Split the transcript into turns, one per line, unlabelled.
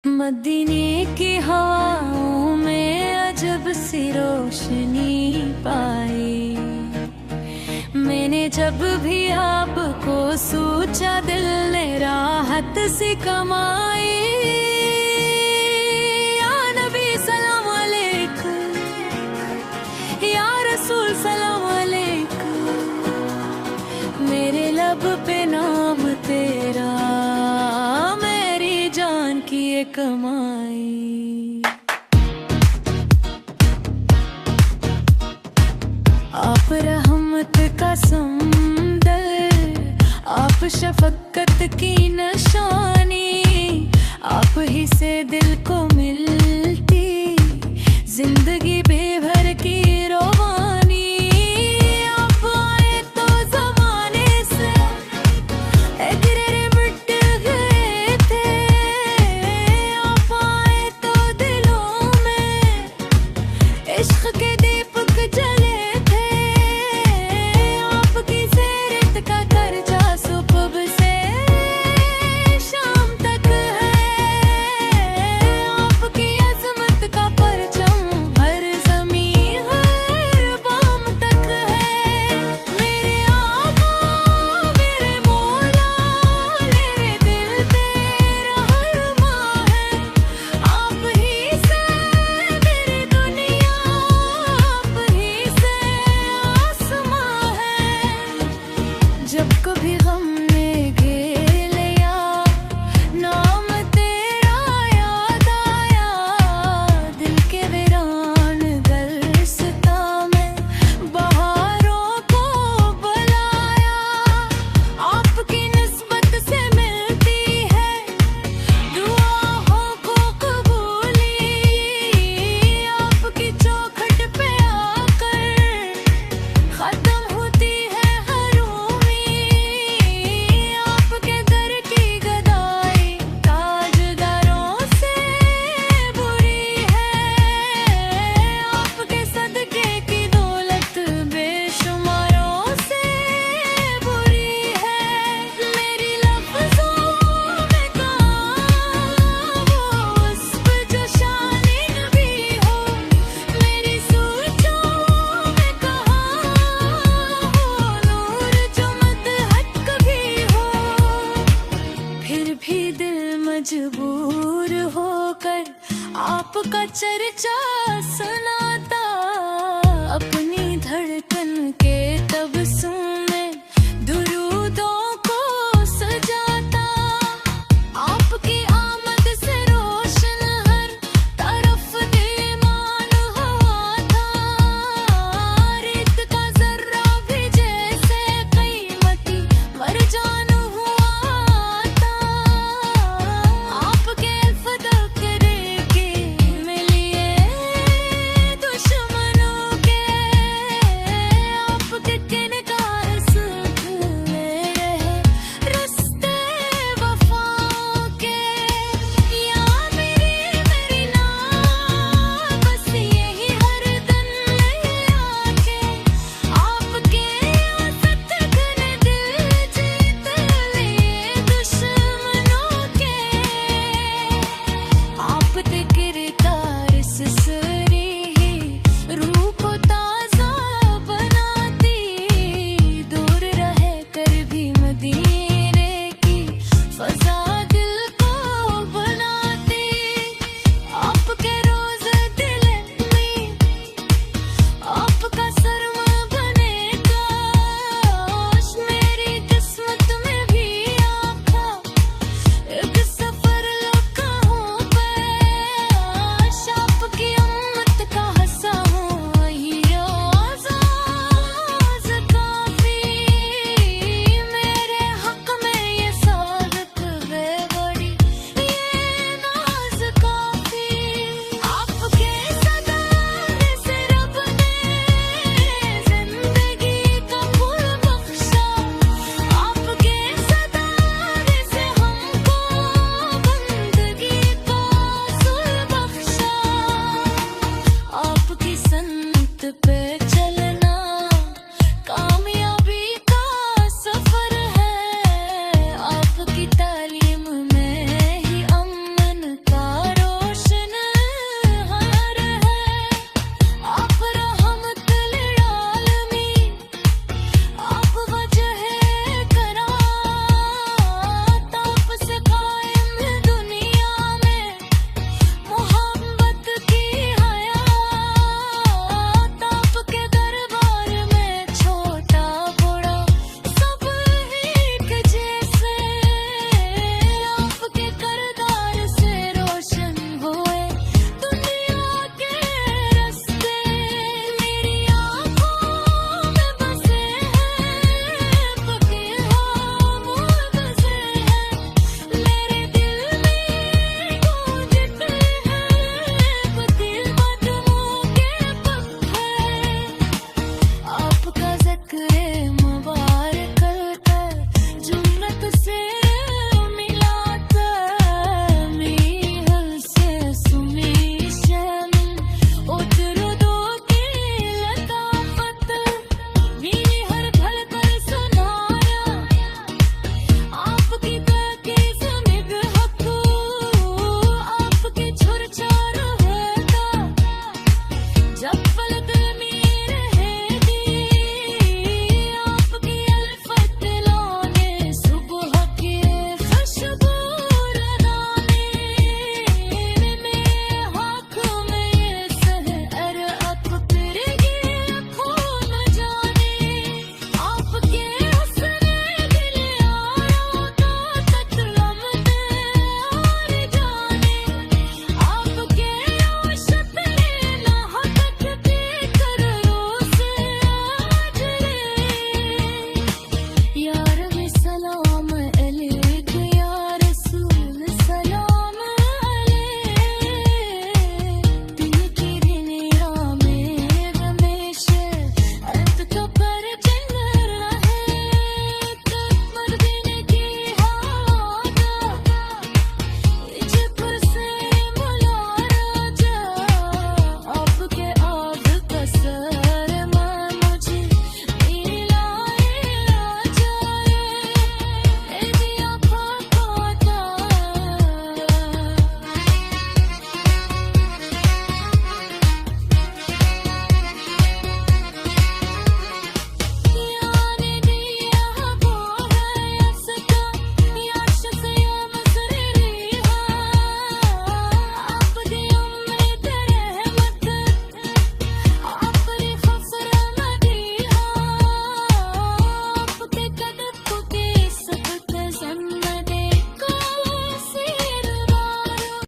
मदीने की हवाओं में अजब सी रोशनी पाई। मैंने जब भी आपको सोचा दिल ने राहत सी कमाई। या नबी सलाम अलैकुम, या रसूल सलाम अलैकुम। मेरे लब पे नाम तेरा की ये कमाई। आप रहमत का समंदर, आप शफकत की निशानी, आप ही से दिल को मिलती जिंदगी बेभर की रोहानी। आप आए तो जमाने से गिरे मिट गए थे, इश्क के दीपक जले थे। आपकी ज़ियारत का खर्चा सुबह से शाम तक है। आपकी अज़मत का परचम हर ज़मीं हर बाम तक है। मेरे आका मेरे मौला मेरे दिल तेरा अरमां है। आप ही से मेरी दुनिया जब कभी गम ने घेर लिया, नाम तेरा याद आया। दिल के वीरान गुलसिता में बहारों को बुलाया। आपकी निस्बत से मिलती है दुआओं को कबूली। आपकी चौखट पे आकर खत्म होती है मजबूर होकर आपका चर्चा सुना।